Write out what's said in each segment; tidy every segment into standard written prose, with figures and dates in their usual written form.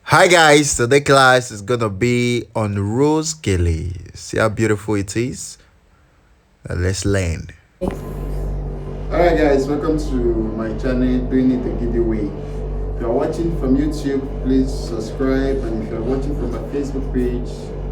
Hi guys, today class is gonna be on rose gele. See how beautiful it is? Let's learn. Alright guys, welcome to my channel Doing It the Gele way. If you are watching from YouTube, please subscribe, and if you are watching from my Facebook page,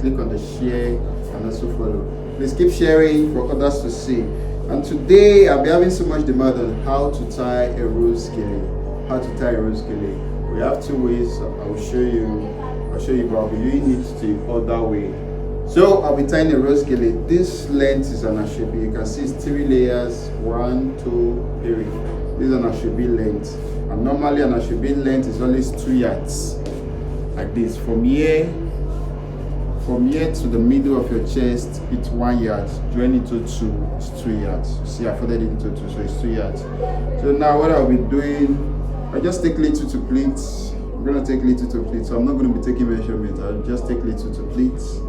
click on the share and also follow. Please keep sharing for others to see. And today I'll be having so much demand on how to tie a rose gele. How to tie a rose gele. We have two ways. I'll show you, but I'll be doing it the other way. So I'll be tying a rose gele. This length is an ashobi. You can see it's 3 layers. 1, 2, 3. This is an ashobi length. And normally an ashobi length is always 2 yards. Like this. From here to the middle of your chest, it's 1 yard. Join it to 2, it's 2 yards. See, I folded it into 2, so it's 2 yards. So now what I'll be doing, I just take little to pleats. I'm gonna take little to pleats, so I'm not gonna be taking measurements. I'll just take little to pleats.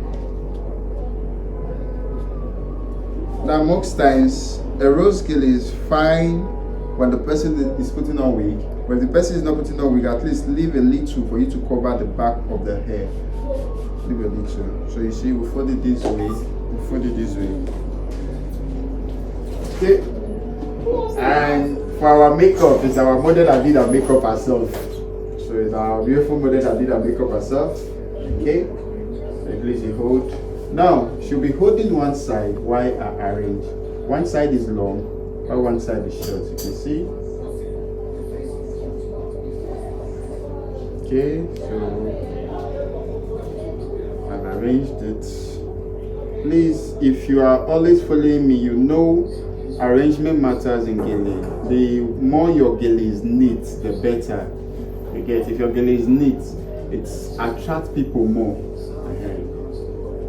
Now, most times, a rose gele is fine when the person is putting on wig. But if the person is not putting on wig, at least leave a little for you to cover the back of the hair. Leave a little. So you see, we fold it this way. We fold it this way. Okay. And for our makeup, it's our model that did our makeup herself. So it's our beautiful model that did our makeup herself. Okay. So please you hold. Now, she'll be holding one side while I arrange. One side is long, while one side is short. You can see. Okay, so I've arranged it. Please, if you are always following me, you know arrangement matters in gele. The more your gele is neat, the better. Because if your gele is neat, it attracts people more.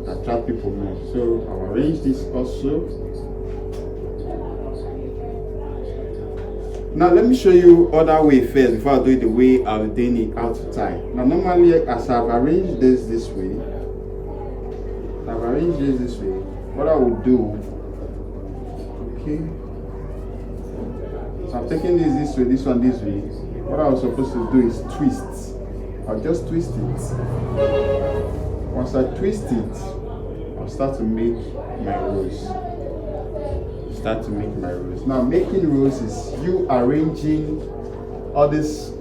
Attract people more. So I'll arrange this also. Now let me show you other way first before I do it the way I'll doing it how to tie. Now normally as I've arranged this way, what I will do, okay. So I'm taking this way, this one this way. What I was supposed to do is twist. I'll just twist it. Once I twist it, I'll start to make my rose. Now, making rose is you arranging all this.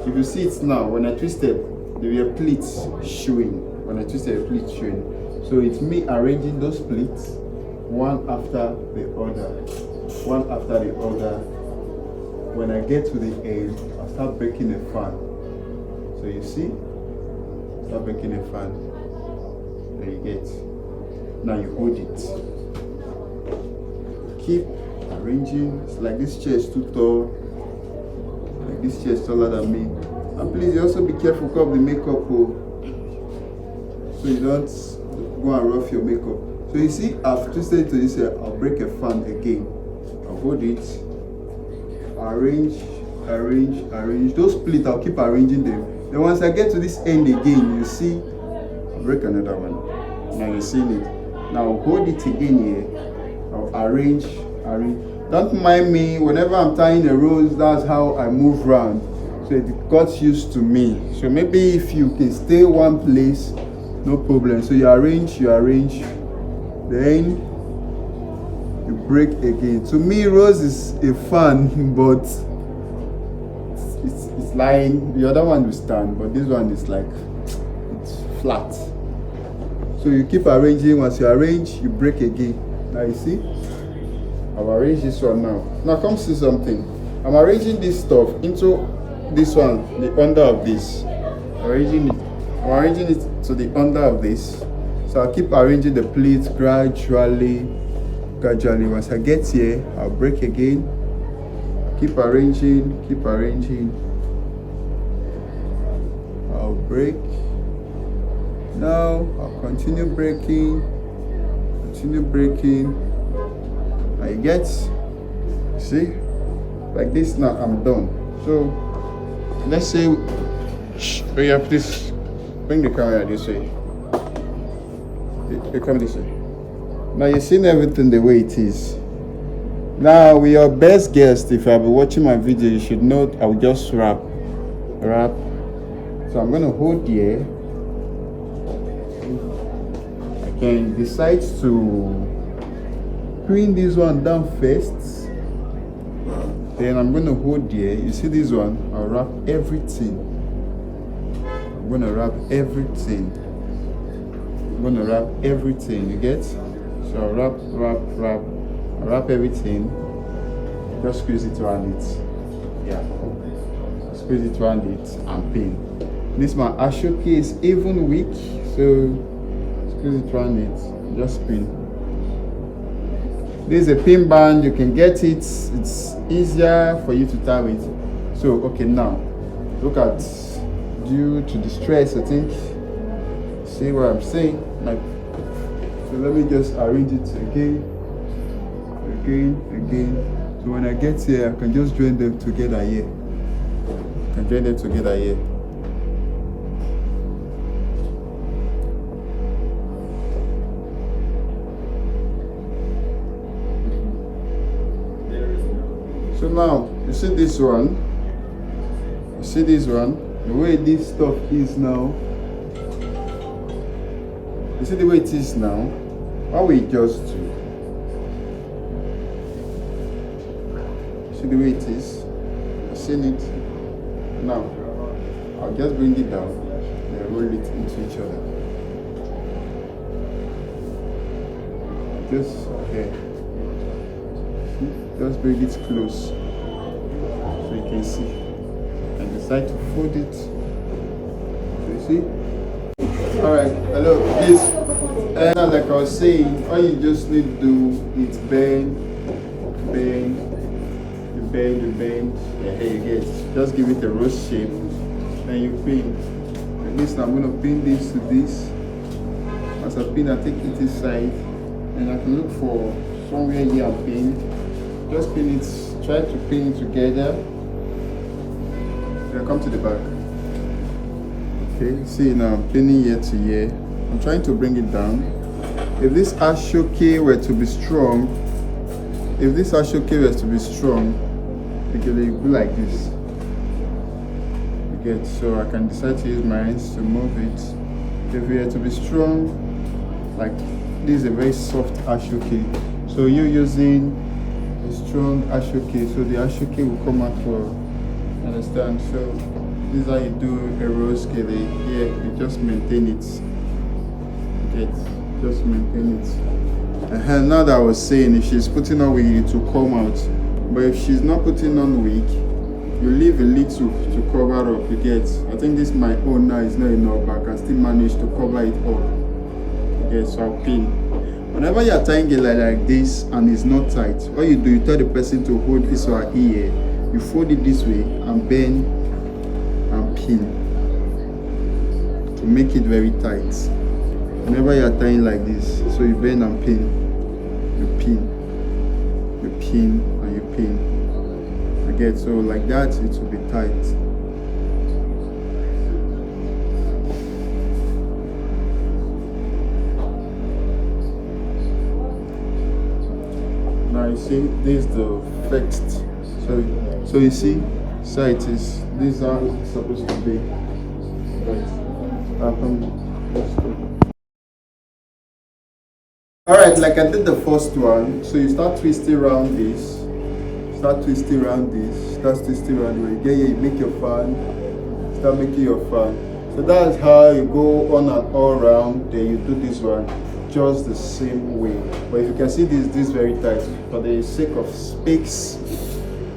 If you see it now, when I twisted, there were pleats showing. So it's me arranging those pleats one after the other. When I get to the end, I'll start breaking a fan. So you see, start breaking a fan. There you get. Now you hold it. Keep arranging. It's like this chair is too tall. Like this chair is taller than me. And please, you also be careful of the makeup, so you don't go and rough your makeup. So you see, I've twisted it to this here. I'll break a fan again. I'll hold it. Arrange. Those pleats, I'll keep arranging them. Then once I get to this end again, you see, I'll break another one. Now you're seeing it. Now I'll hold it again here. I'll arrange. Don't mind me, whenever I'm tying a rose, that's how I move around. So it got used to me. So maybe if you can stay one place, no problem. So you arrange, then you break again. To me, rose is a fun, but it's lying. The other one will stand, but this one is like, it's flat. So you keep arranging. Once you arrange, you break again. Now you see, I've arranged this one now. Now come see something. I'm arranging this stuff into this one, the under of this. I'm arranging it to the under of this. So I'll keep arranging the pleats gradually. Once I get here, I'll break again. Keep arranging. I'll break. Now I'll continue breaking. Now you get, see, like this. Now I'm done. So let's say, please bring the camera this way. You come this way. Now you've seen everything the way it is. Now with your best guest, if you have been watching my video, you should know I will just wrap. So I'm going to hold here. I can decide to pin this one down first. Then I'm going to hold here. You see this one? I'll wrap everything. I'm going to wrap everything. I'm going to wrap everything. You get? So I'll wrap everything. Just squeeze it around it. Yeah. Squeeze it around it and pin. This my ashoke is even weak, so squeeze it around it. Just pin. This is a pin band. You can get it. It's easier for you to tie with. So okay, now look at, due to the stress, I think. See what I'm saying? Like, so let me just arrange it again. So when I get here, I can just join them together here. So now, you see this one? The way this stuff is now. You see the way it is now? What we just do? See the way it is? You seen it? Now, I'll just bring it down and roll it into each other. Just, okay. Just bring it close so you can see. And decide to fold it. So you see? Alright, hello. This, like I was saying, all you just need to do is bend. Yeah, here you get. Just give it a rose shape. Then you pin. At least I'm going to pin this to this. As I pin, I take it inside. And I can look for somewhere here and pin. Just pin it, try to pin it together. Then come to the back. Okay, see now I'm pinning here to here. I'm trying to bring it down. If this ashoke were to be strong, it will be like this. You get, so I can decide to use my hands to move it. If it were to be strong, like this is a very soft ashoke. So you're using a strong ashoke, so the ashoke will come out for, understand? So this is how you do a rose gele. Here you just maintain it. Okay, just maintain it. And now that I was saying, if she's putting on wig, it will come out. But if she's not putting on wig, you leave a little to cover up. You get? I think this my own now is not enough, but I can still manage to cover it up. Okay, so I'll pin. Whenever you're tying it like this and it's not tight, what you do, you tell the person to hold his or her ear. You fold it this way and bend and pin to make it very tight. Whenever you're tying like this, so you bend and pin, you pin, and you pin. Again, so like that, it will be tight. Now you see, this is the fixed. So you see, so it is. This is how it's supposed to be. Alright, like I did the first one, so you start twisting around this. Start twisting around where you get here, you make your fan. Start making your fan. So that's how you go on and all around. Then you do this one just the same way. But if you can see this very tight, for the sake of space,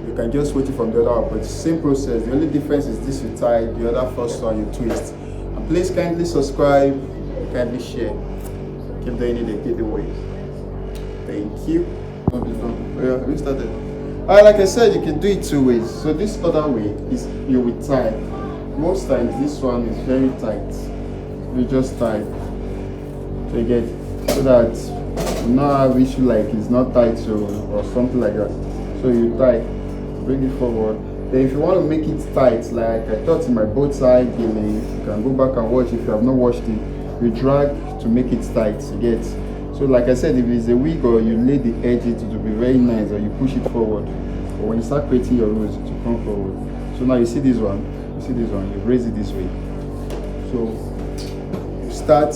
you can just switch it from the other one. But it's the same process. The only difference is this you tie, the other first one you twist. And please kindly subscribe, kindly share. Keep doing it, get away. Thank you. Oh yeah, we started. Alright, like I said, you can do it two ways. So this other way is you will tie. Most times this one is very tight. You just tie. So you get, so that you not have issue like it's not tight, so or something like that. So you tie, bring it forward. Then if you want to make it tight, like I taught in my both side gele, you can go back and watch if you have not watched it. You drag to make it tight, you get. So like I said, if it's a wig or you lay the edge, it will be very nice, or you push it forward. But when you start creating your rose, it will come forward. So now you see this one, you raise it this way. So you start